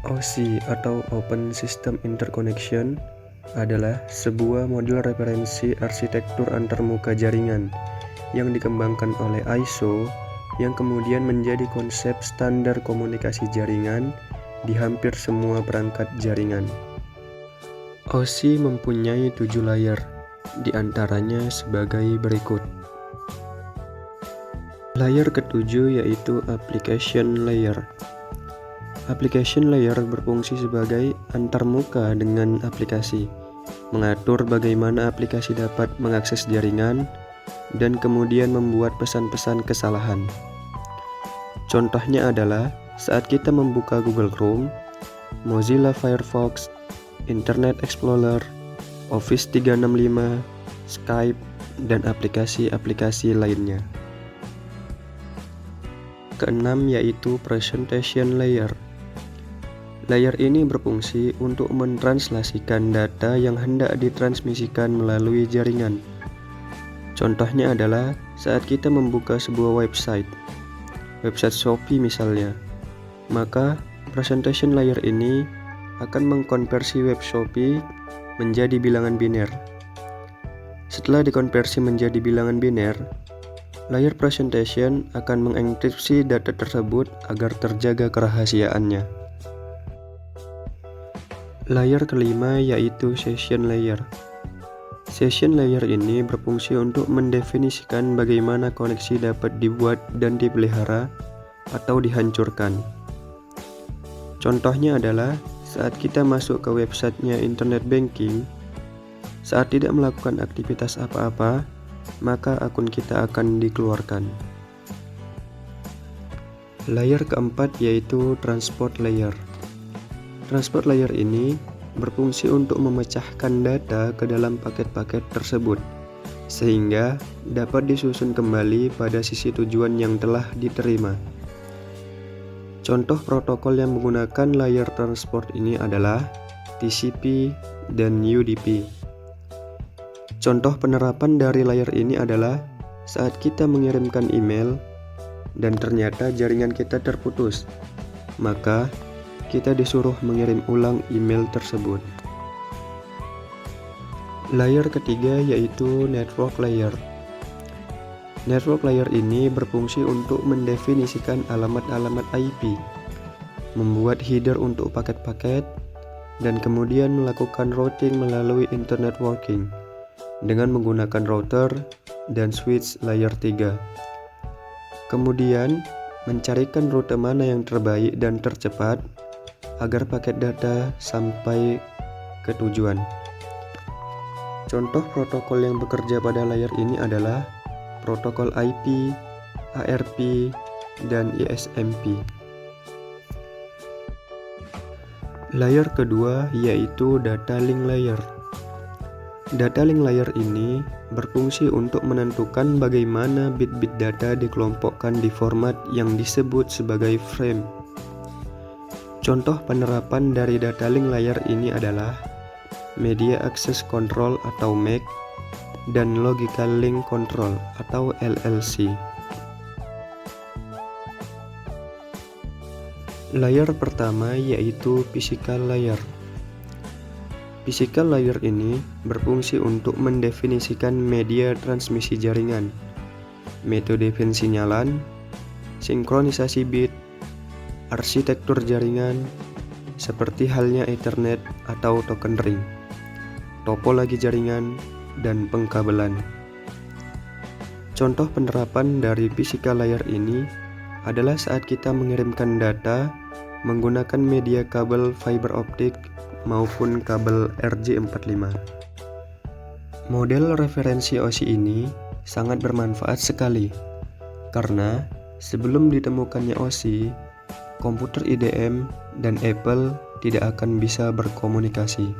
OSI atau Open System Interconnection adalah sebuah model referensi arsitektur antarmuka jaringan yang dikembangkan oleh ISO yang kemudian menjadi konsep standar komunikasi jaringan di hampir semua perangkat jaringan. OSI mempunyai 7 layer, di antaranya sebagai berikut. Layer ketujuh yaitu Application Layer. Application Layer berfungsi sebagai antarmuka dengan aplikasi, mengatur bagaimana aplikasi dapat mengakses jaringan, dan kemudian membuat pesan-pesan kesalahan. Contohnya adalah saat kita membuka Google Chrome, Mozilla Firefox, Internet Explorer, Office 365, Skype, dan aplikasi-aplikasi lainnya. Keenam yaitu Presentation Layer. Layer ini berfungsi untuk mentranslasikan data yang hendak ditransmisikan melalui jaringan. Contohnya adalah saat kita membuka sebuah website Shopee misalnya, maka Presentation Layer ini akan mengkonversi web Shopee menjadi bilangan biner. Setelah dikonversi menjadi bilangan biner, layer presentation akan mengenkripsi data tersebut agar terjaga kerahasiaannya. Layer kelima yaitu Session Layer. Session Layer ini berfungsi untuk mendefinisikan bagaimana koneksi dapat dibuat dan dipelihara atau dihancurkan. Contohnya adalah saat kita masuk ke websitenya internet banking, saat tidak melakukan aktivitas apa-apa, maka akun kita akan dikeluarkan. Layer keempat yaitu Transport Layer. Transport Layer ini berfungsi untuk memecahkan data ke dalam paket-paket tersebut, sehingga dapat disusun kembali pada sisi tujuan yang telah diterima. Contoh protokol yang menggunakan layer transport ini adalah TCP dan UDP. Contoh penerapan dari layer ini adalah saat kita mengirimkan email dan ternyata jaringan kita terputus, maka kita disuruh mengirim ulang email tersebut. Layer ketiga yaitu Network Layer. Network Layer ini berfungsi untuk mendefinisikan alamat-alamat IP, membuat header untuk paket-paket, dan kemudian melakukan routing melalui internet working dengan menggunakan router dan switch layer 3. Kemudian mencarikan rute mana yang terbaik dan tercepat agar paket data sampai ke tujuan. Contoh protokol yang bekerja pada layer ini adalah protokol IP, ARP, dan ISMP. Layer kedua yaitu Data Link Layer. Data Link Layer ini berfungsi untuk menentukan bagaimana bit-bit data dikelompokkan di format yang disebut sebagai frame. Contoh penerapan dari Data Link Layer ini adalah Media Access Control atau MAC dan Logical Link Control atau LLC. Layer pertama yaitu Physical Layer. Physical Layer ini berfungsi untuk mendefinisikan media transmisi jaringan, metode pensinyalan, sinkronisasi bit, arsitektur jaringan, seperti halnya Ethernet atau token ring, topologi jaringan, dan pengkabelan. Contoh penerapan dari Physical Layer ini adalah saat kita mengirimkan data menggunakan media kabel fiber optik maupun kabel RJ45. Model referensi OSI ini sangat bermanfaat sekali karena sebelum ditemukannya OSI, komputer IDM dan Apple tidak akan bisa berkomunikasi.